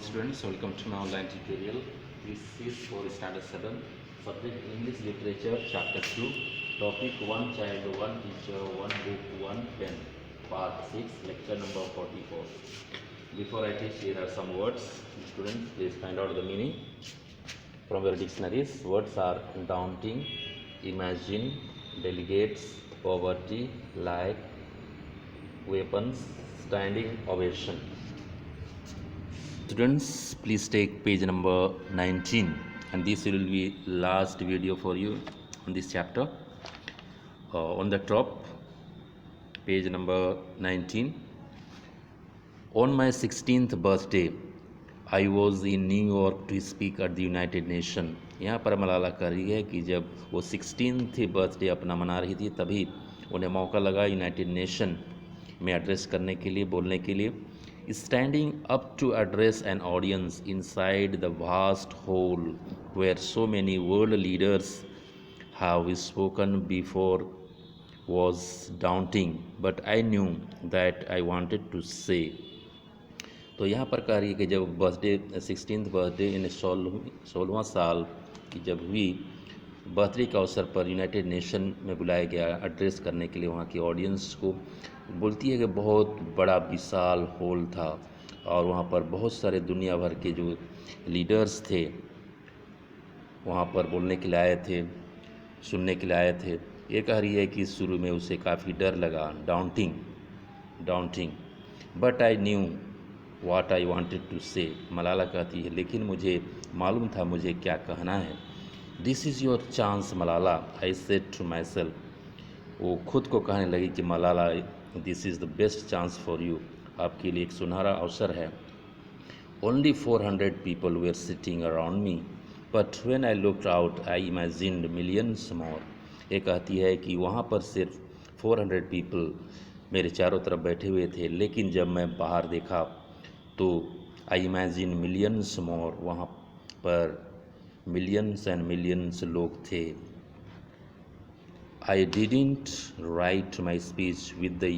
Students, welcome to my online tutorial. This is for standard 7, subject English literature, chapter 2, topic 1 child, 1 teacher, 1 book, 1 pen, part 6, lecture number 44. Before I teach, here are some words. Students, please find out the meaning from your dictionaries. Words are daunting, imagine, delegates, poverty, like, weapons, standing ovation. Students, please take page number 19, and this will be last video for you on this chapter. On the top, page number 19. On my 16th birthday, I was in New York to speak at the United Nations. यहाँ पर मलाला कर रही है कि जब वो 16th birthday अपना मना रही थी, तभी उन्हें मौका लगा यूनाइटेड नेशन में एड्रेस करने के लिए, बोलने के लिए. Standing up to address an audience inside the vast hall where so many world leaders have spoken before was daunting, but I knew that I wanted to say. तो यहाँ पर कह रही है कि जब बर्थडे 16th बर्थडे इन 16वां साल की जब हुई, बर्थडे के अवसर पर यूनाइटेड नेशन में बुलाया गया एड्रेस करने के लिए वहाँ की ऑडियंस को. बोलती है कि बहुत बड़ा विशाल हॉल था और वहाँ पर बहुत सारे दुनिया भर के जो लीडर्स थे वहाँ पर बोलने के लिए आए थे, सुनने के लिए आए थे. ये कह रही है कि शुरू में उसे काफ़ी डर लगा, daunting, but I knew what I wanted to say. Malala कहती है लेकिन मुझे मालूम था मुझे क्या कहना है. This is your chance Malala, I said to myself. वो खुद को कहने लगी कि Malala, this is the best chance for you, आपके लिए एक सुनहरा अवसर है. Only 400 people were sitting around me, but when I looked out I imagined millions more. ये कहती है कि वहाँ पर सिर्फ 400 पीपल मेरे चारों तरफ बैठे हुए थे, लेकिन जब मैं बाहर देखा तो आई इमेजिन मिलियंस मोर, वहाँ पर मिलियंस एंड मिलियंस लोग थे. I didn't write my speech with the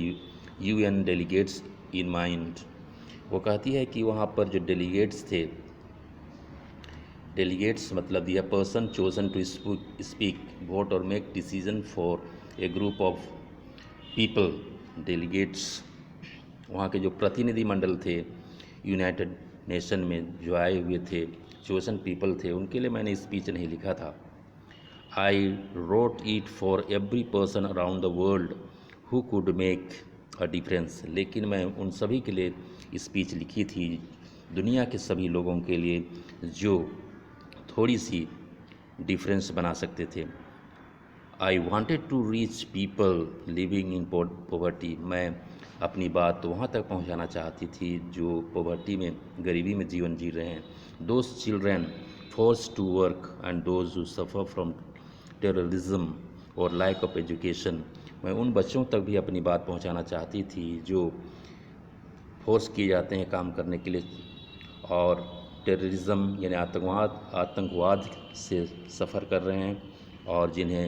UN delegates in mind. वो कहती है कि वहाँ पर जो डेलीगेट्स थे, डेलीगेट्स मतलब दिया person chosen to speak, vote और make decision for a group of people. Delegates वहाँ के जो प्रतिनिधि मंडल थे यूनाइटेड नेशन में जो आए हुए थे, चोजन पीपल थे, उनके लिए मैंने स्पीच नहीं लिखा था. I wrote it for every person around the world who could make a difference. लेकिन मैं उन सभी के लिए स्पीच लिखी थी, दुनिया के सभी लोगों के लिए जो थोड़ी सी डिफरेंस बना सकते थे. I wanted to reach people living in poverty. मैं अपनी बात वहाँ तक पहुँचाना चाहती थी जो पॉवर्टी में, गरीबी में जीवन जी रहे हैं. Those children forced to work and those who suffer from terrorism और लैक ऑफ एजुकेशन. मैं उन बच्चों तक भी अपनी बात पहुंचाना चाहती थी जो फोर्स किए जाते हैं काम करने के लिए और टेररिज्म यानी आतंकवाद से सफ़र कर रहे हैं, और जिनके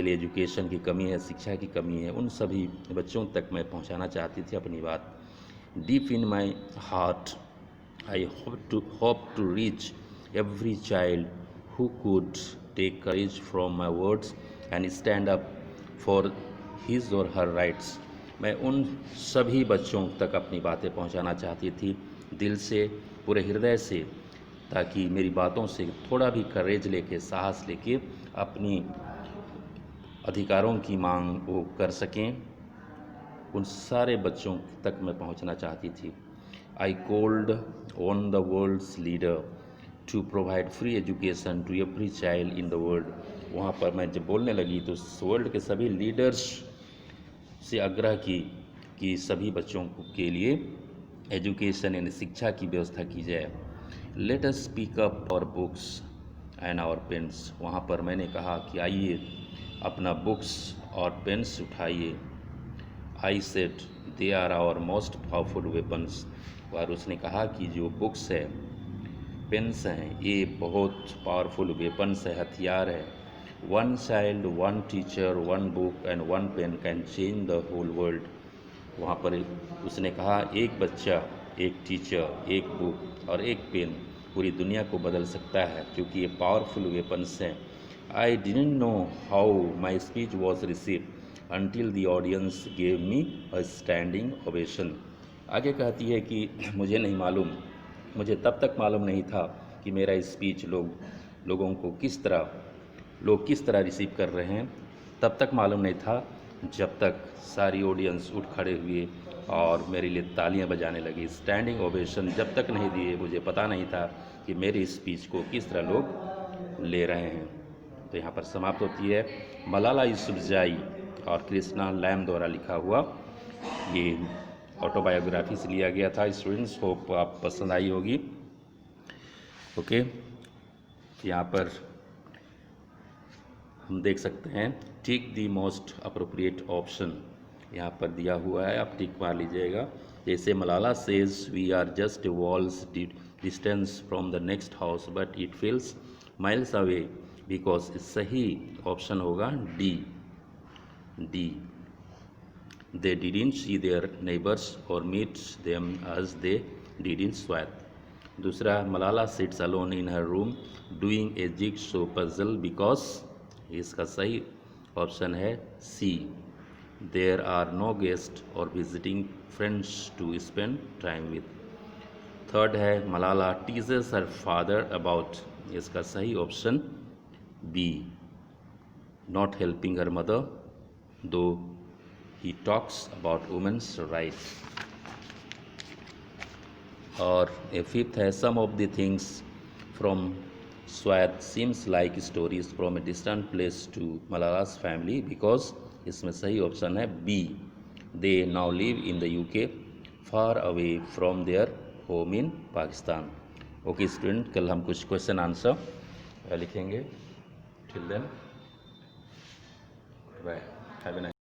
लिए एजुकेशन की कमी है, शिक्षा की कमी है, उन सभी बच्चों तक मैं पहुंचाना चाहती थी अपनी बात. Deep in my heart I hope to reach every child who could take courage from my words and stand up for his or her rights. मैं उन सभी बच्चों तक अपनी बातें पहुंचाना चाहती थी दिल से, पूरे हृदय से, ताकि मेरी बातों से थोड़ा भी करेज लेके, साहस लेके अपनी अधिकारों की मांग वो कर सकें. उन सारे बच्चों तक मैं पहुंचना चाहती थी. I called on the world's leader to provide free education to every child in the world. वहाँ पर मैं जब बोलने लगी तो वर्ल्ड के सभी लीडर्स से आग्रह की कि सभी बच्चों के लिए एजुकेशन यानी शिक्षा की व्यवस्था की जाए. Let us speak up our books and our pens. वहाँ पर मैंने कहा कि आइए अपना बुक्स और पेन्स उठाइए. I said they are our most powerful weapons. और उसने कहा कि जो बुक्स है, पेन्स हैं, ये बहुत पावरफुल वेपन्स है, हथियार है. One child, one teacher, one book and one pen can change the whole world. वहाँ पर उसने कहा एक बच्चा, एक टीचर, एक बुक और एक पेन पूरी दुनिया को बदल सकता है, क्योंकि ये पावरफुल वेपन्स हैं। I didn't know how my speech was receive until the audience gave me a standing ovation। आगे कहती है कि मुझे नहीं मालूम, मुझे तब तक मालूम नहीं था कि मेरा स्पीच लोगों को लोग किस तरह रिसीव कर रहे हैं। तब तक मालूम नहीं था जब तक सारी ऑडियंस उठ खड़े हुए और मेरे लिए तालियां बजाने लगी। स्टैंडिंग ओवेशन जब तक नहीं दिए मुझे पता नहीं था कि मेरी स्पीच को किस तरह लोग ले रहे हैं। तो यहाँ पर समाप्त होती है मलाला यूसुफजई और कृष्णा लैम द्वारा लिखा हुआ ये ऑटोबायोग्राफी से लिया गया था। स्टूडेंट्स होप आप पसंद आई होगी। ओके, यहाँ पर हम देख सकते हैं tick the most appropriate option यहाँ पर दिया हुआ है, आप टिक मार लीजिएगा। जैसे Malala says we are just walls distance from the next house but it feels miles away, because सही ऑप्शन होगा D. They didn't see their neighbors or meet them as they did in Swat। दूसरा, Malala sits alone in her room doing a jigsaw puzzle because, इसका सही option है सी। There are no guests or visiting friends to spend time with। Third है Malala teases her father about, इसका सही option B. Not helping her mother though he talks about women's rights। और A fifth है some of the things from Swat seems like stories from a distant place to Malala's family because, इसमें सही option है B. They now live in the UK far away from their home in Pakistan। Okay student, कल हम कुछ question answer लिखेंगे। Till then bye, have a nice